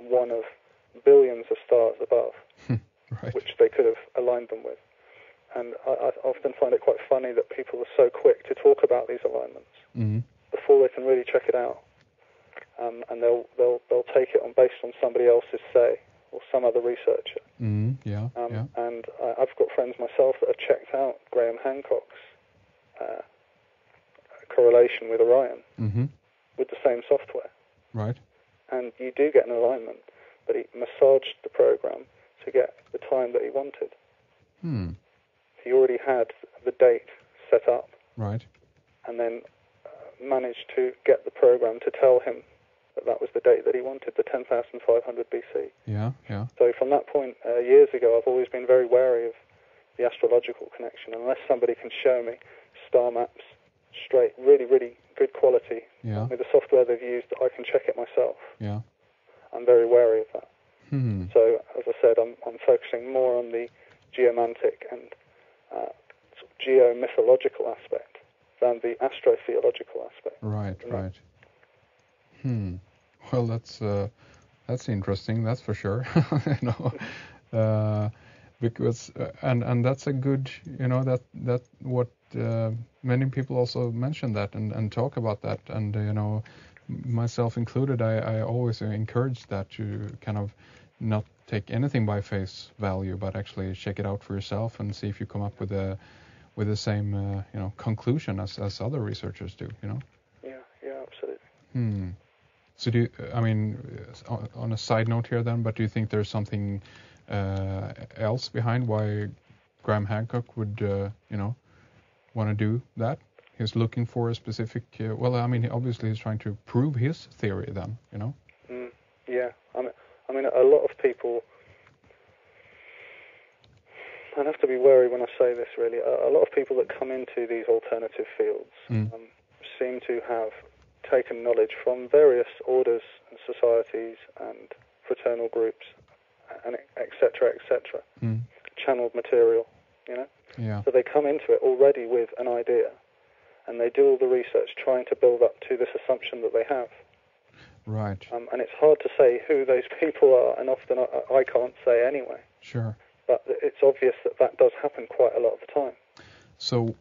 one of billions of stars above, right. which they could have aligned them with. And I often find it quite funny that people are so quick to talk about these alignments before they can really check it out, and they'll take it on based on somebody else's say or some other researcher. Yeah. And I've got friends myself that have checked out Graham Hancock's correlation with Orion with the same software. Right. And you do get an alignment, but he massaged the program to get the time that he wanted. He already had the date set up. Right. And then managed to get the program to tell him that was the date that he wanted, the 10,500 BC. Yeah. So from that point, years ago, I've always been very wary of the astrological connection. Unless somebody can show me star maps straight, really, really good quality, with the software they've used, I can check it myself. Yeah. I'm very wary of that. So, as I said, I'm focusing more on the geomantic and sort of geo-mythological aspect than the astrotheological aspect. Right. Well, that's interesting. That's for sure. Because and that's a good, that what many people also mention that and talk about that, and myself included, I always encourage that to kind of not take anything by face value, but actually check it out for yourself and see if you come up with the same conclusion as other researchers do. Yeah, absolutely. So on a side note here then, but do you think there's something else behind why Graham Hancock would want to do that? He's looking for a specific obviously he's trying to prove his theory then, Yeah, I mean a lot of people, I have to be wary when I say this really, a lot of people that come into these alternative fields seem to have taken knowledge from various orders and societies and fraternal groups and etc., channeled material, Yeah. So they come into it already with an idea, and they do all the research trying to build up to this assumption that they have. Right. And it's hard to say who those people are, and often I can't say anyway. Sure. But it's obvious that does happen quite a lot of the time. So,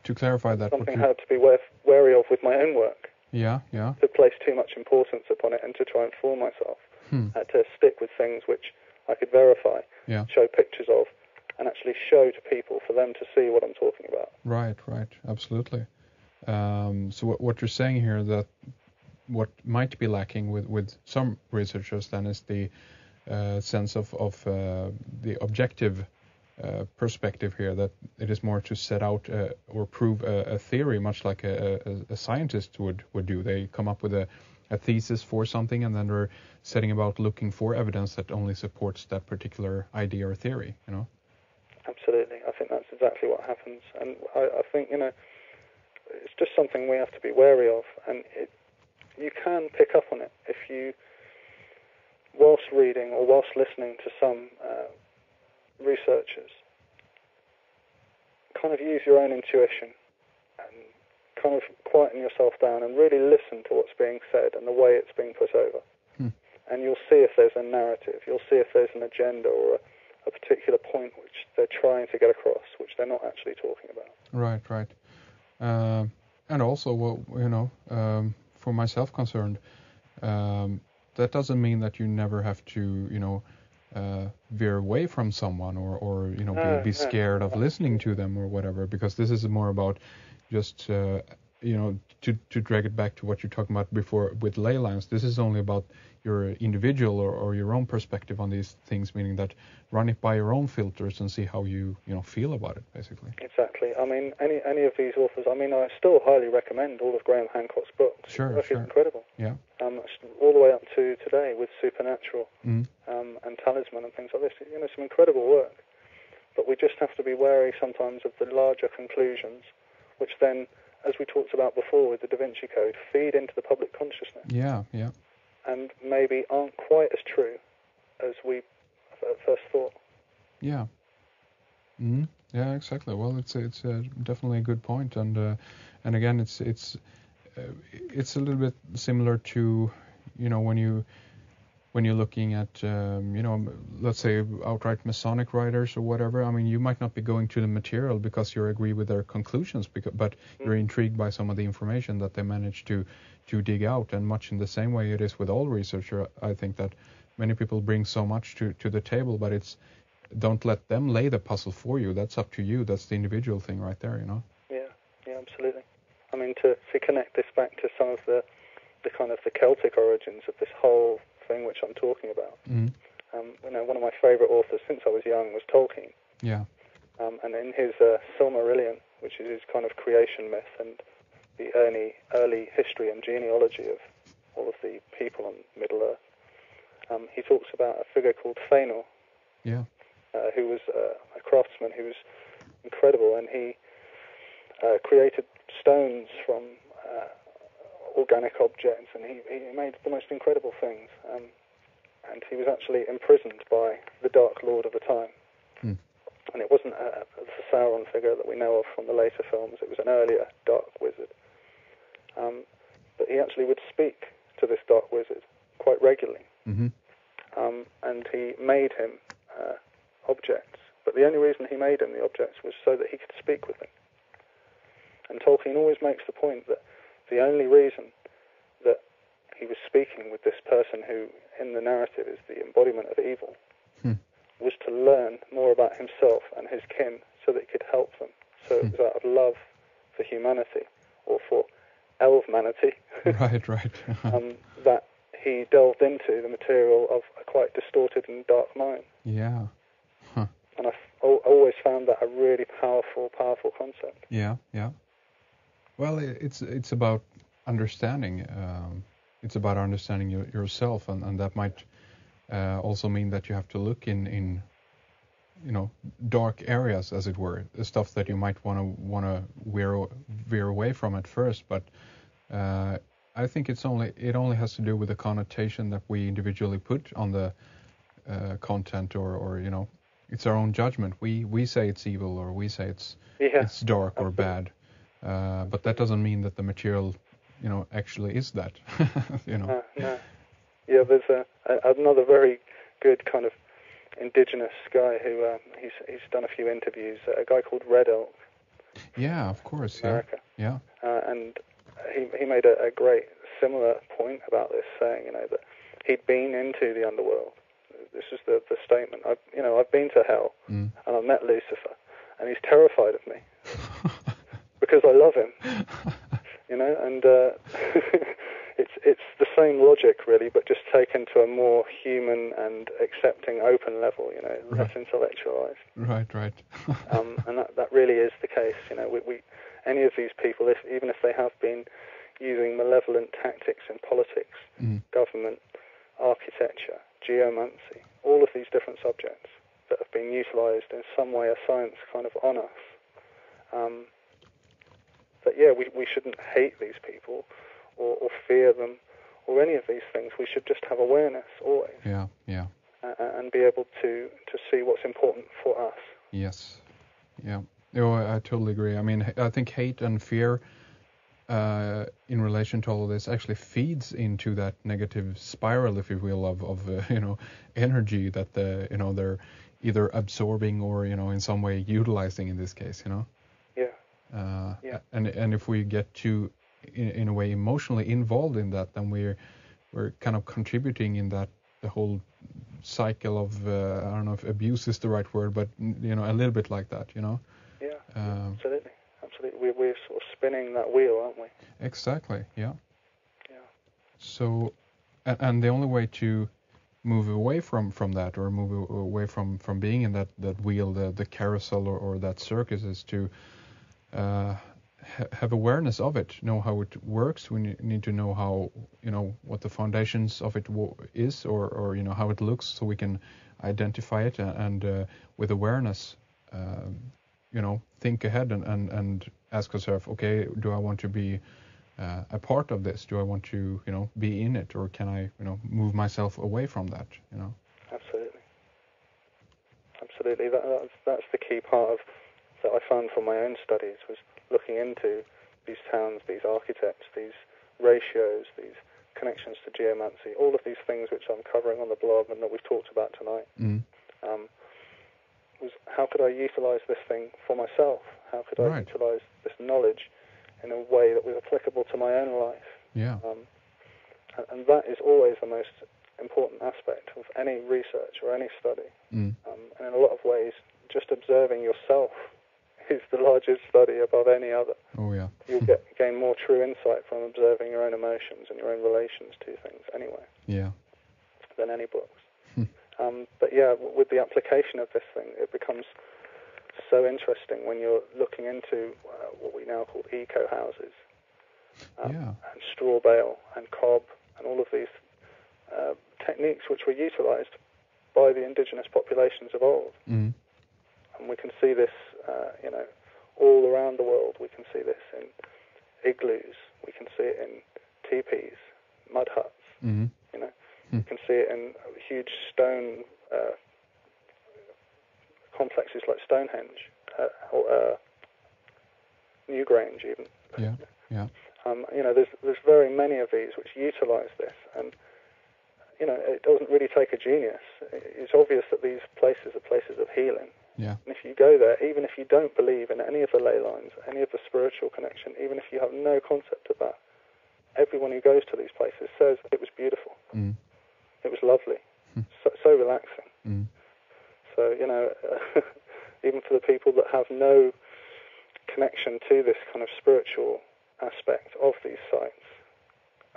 to clarify that... Something I had to be wary of with my own work. Yeah. To place too much importance upon it and to try and fool myself. To stick with things which I could verify, show pictures of, and actually show to people for them to see what I'm talking about. Right, absolutely. So what you're saying here, that what might be lacking with some researchers then is the sense of the objective perspective here, that it is more to set out or prove a theory, much like a scientist would do. They come up with a thesis for something, and then they're setting about looking for evidence that only supports that particular idea or theory, Absolutely. I think that's exactly what happens. And I think, it's just something we have to be wary of. And you can pick up on it if you, whilst reading or whilst listening to some researchers, kind of use your own intuition and kind of quieten yourself down and really listen to what's being said and the way it's being put over. And you'll see if there's a narrative. You'll see if there's an agenda or a particular point which they're trying to get across, which they're not actually talking about. Right. And also, for myself concerned, that doesn't mean that you never have to, veer away from someone or be scared of listening to them or whatever, because this is more about just, to drag it back to what you're talking about before with ley lines. This is only about your individual or your own perspective on these things, meaning that run it by your own filters and see how you feel about it, basically. Exactly. I mean, any of these authors, I still highly recommend all of Graham Hancock's books. Sure. It's incredible. Yeah. All the way up to today with Supernatural and Talisman and things like this. Some incredible work. But we just have to be wary sometimes of the larger conclusions, which then, as we talked about before with the Da Vinci Code, feed into the public consciousness. Yeah. And maybe aren't quite as true as we at first thought. Yeah. Yeah, exactly. Well, it's definitely a good point, and again, it's a little bit similar to when when you're looking at, let's say outright Masonic writers or whatever, I mean, you might not be going to the material because you agree with their conclusions, but you're intrigued by some of the information that they managed to dig out. And much in the same way it is with all researcher, I think that many people bring so much to the table, but don't let them lay the puzzle for you. That's up to you. That's the individual thing right there, Yeah, absolutely. I mean, to connect this back to some of the kind of the Celtic origins of this whole thing which I'm talking about. One of my favourite authors since I was young was Tolkien. Yeah. And in his Silmarillion, which is his kind of creation myth and the early history and genealogy of all of the people on Middle Earth, he talks about a figure called Fëanor, who was a craftsman who was incredible, and he created stones from organic objects, and he made the most incredible things. And he was actually imprisoned by the Dark Lord of the time. And it wasn't the Sauron figure that we know of from the later films. It was an earlier dark wizard. But he actually would speak to this dark wizard quite regularly. And he made him objects. But the only reason he made him the objects was so that he could speak with them. And Tolkien always makes the point that the only reason that he was speaking with this person who, in the narrative, is the embodiment of evil, was to learn more about himself and his kin so that he could help them. So it was out of love for humanity, or for elf-manity, right. that he delved into the material of a quite distorted and dark mind. Yeah. And I've always found that a really powerful concept. Yeah. Well, it's about understanding. It's about understanding yourself, and that might also mean that you have to look in dark areas, as it were, the stuff that you might want to veer away from at first. But I think it only has to do with the connotation that we individually put on the content, or it's our own judgment. We say it's evil, or we say it's dark or bad. But that doesn't mean that the material, actually is that. No. Yeah, there's another very good kind of indigenous guy who he's done a few interviews. A guy called Red Elk. Yeah, of course. America. Yeah. And he made a great similar point about this, saying that he'd been into the underworld. This is the statement. I've been to hell and I've met Lucifer, and he's terrified of me. Because I love him, and it's the same logic really, but just taken to a more human and accepting, open level, less intellectualized. Right. And that really is the case. We any of these people, even if they have been using malevolent tactics in politics, government, architecture, geomancy, all of these different subjects that have been utilized in some way of science kind of on us. But yeah, we shouldn't hate these people or fear them or any of these things. We should just have awareness always. Yeah. And be able to see what's important for us. Yes. Yeah. I totally agree. I mean, I think hate and fear in relation to all of this actually feeds into that negative spiral, if you will, of energy that they're either absorbing or in some way utilizing in this case. And if we get too, in a way, emotionally involved in that, then we're kind of contributing in that the whole cycle of I don't know if abuse is the right word, but a little bit like that, Yeah, absolutely. We're sort of spinning that wheel, aren't we? Exactly. Yeah. So, and the only way to move away from that, or move away from being in that wheel, the carousel or that circus, is to have awareness of it, know how it works. We need to know how, what the foundations of it is, or how it looks, so we can identify it, and with awareness, think ahead and ask yourself, okay, do I want to be a part of this? Do I want to, be in it, or can I, move myself away from that? Absolutely. That's the key part of that I found from my own studies, was looking into these towns, these architects, these ratios, these connections to geomancy, all of these things which I'm covering on the blog and that we've talked about tonight, was how could I utilize this thing for myself? How could I utilize this knowledge in a way that was applicable to my own life? Yeah. And that is always the most important aspect of any research or any study. And in a lot of ways, just observing yourself is the largest study above any other. Oh, yeah. You'll gain more true insight from observing your own emotions and your own relations to things anyway. Yeah. Than any books. But yeah, with the application of this thing, it becomes so interesting when you're looking into what we now call eco-houses, and straw bale and cob and all of these techniques which were utilized by the indigenous populations of old. And we can see this, all around the world. We can see this in igloos. We can see it in teepees, mud huts. You can see it in huge stone complexes like Stonehenge, or Newgrange even. Yeah. There's very many of these which utilize this, and it doesn't really take a genius. It's obvious that these places are places of healing. Yeah. And if you go there, even if you don't believe in any of the ley lines, any of the spiritual connection, even if you have no concept of that, everyone who goes to these places says it was beautiful. It was lovely, so relaxing. So, even for the people that have no connection to this kind of spiritual aspect of these sites,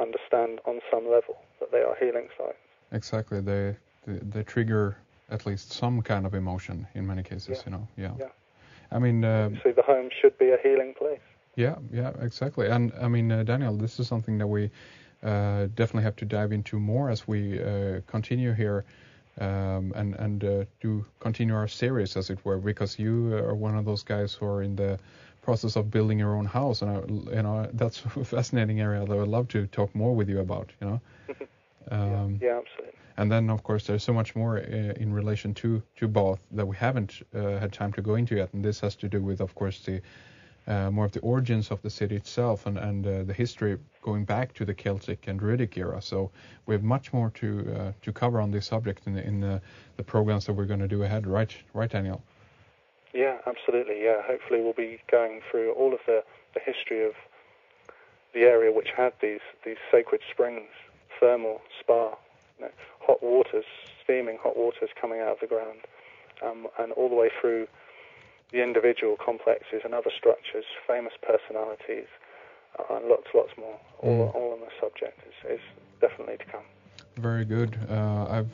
understand on some level that they are healing sites. Exactly. They trigger at least some kind of emotion in many cases, Yeah. I mean... so the home should be a healing place. Yeah, exactly. And, I mean, Daniel, this is something that we definitely have to dive into more as we continue here and to continue our series, as it were, because you are one of those guys who are in the process of building your own house, and that's a fascinating area that I would love to talk more with you about, Yeah, absolutely. And then, of course, there's so much more in relation to Bath that we haven't had time to go into yet, and this has to do with, of course, the more of the origins of the city itself and the history going back to the Celtic and Druidic era. So we have much more to cover on this subject in the programs that we're going to do ahead, right, Daniel? Yeah, absolutely. Yeah, hopefully we'll be going through all of the history of the area which had these sacred springs, thermal spa, hot waters, steaming hot waters coming out of the ground, and all the way through the individual complexes and other structures, famous personalities, and lots more. All on the subject is definitely to come. Very good. I've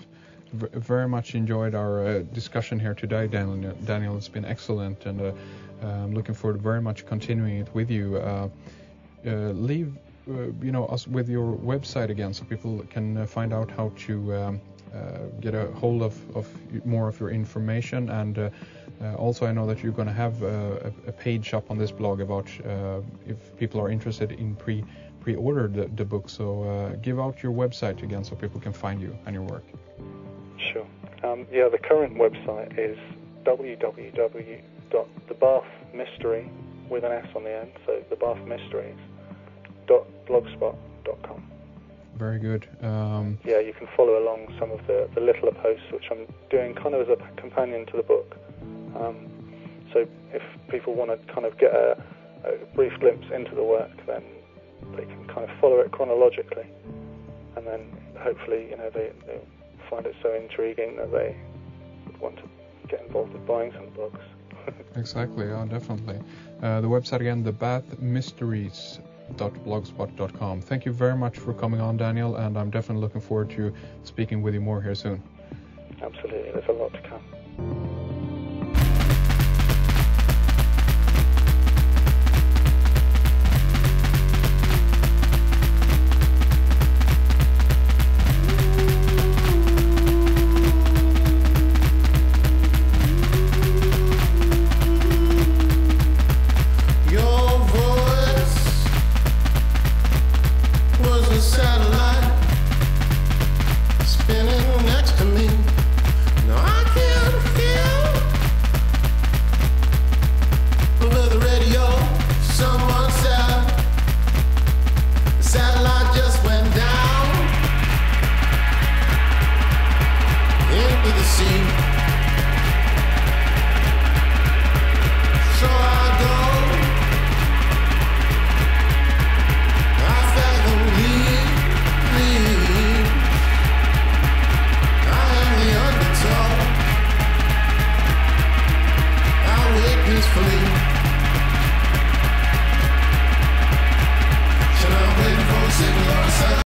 very much enjoyed our discussion here today, Daniel. It's been excellent, and I'm looking forward to very much continuing it with you. Leave us with your website again, so people can find out how to get a hold of more of your information, and also I know that you're going to have a page up on this blog about if people are interested in pre-order the book. So give out your website again so people can find you and your work. Sure. The current website is www.thebathmystery with an S on the end, so thebathmysteries.blogspot.com. Very good. You can follow along some of the littler posts which I'm doing kind of as a companion to the book. So if people want to kind of get a brief glimpse into the work, then they can kind of follow it chronologically, and then hopefully they find it so intriguing that they would want to get involved with buying some books. Exactly, definitely. The website again, thebathmysteries.blogspot.com. Thank you very much for coming on, Daniel, and I'm definitely looking forward to speaking with you more here soon. Absolutely, there's a lot to come. Spinning next to me. No, I can't feel free.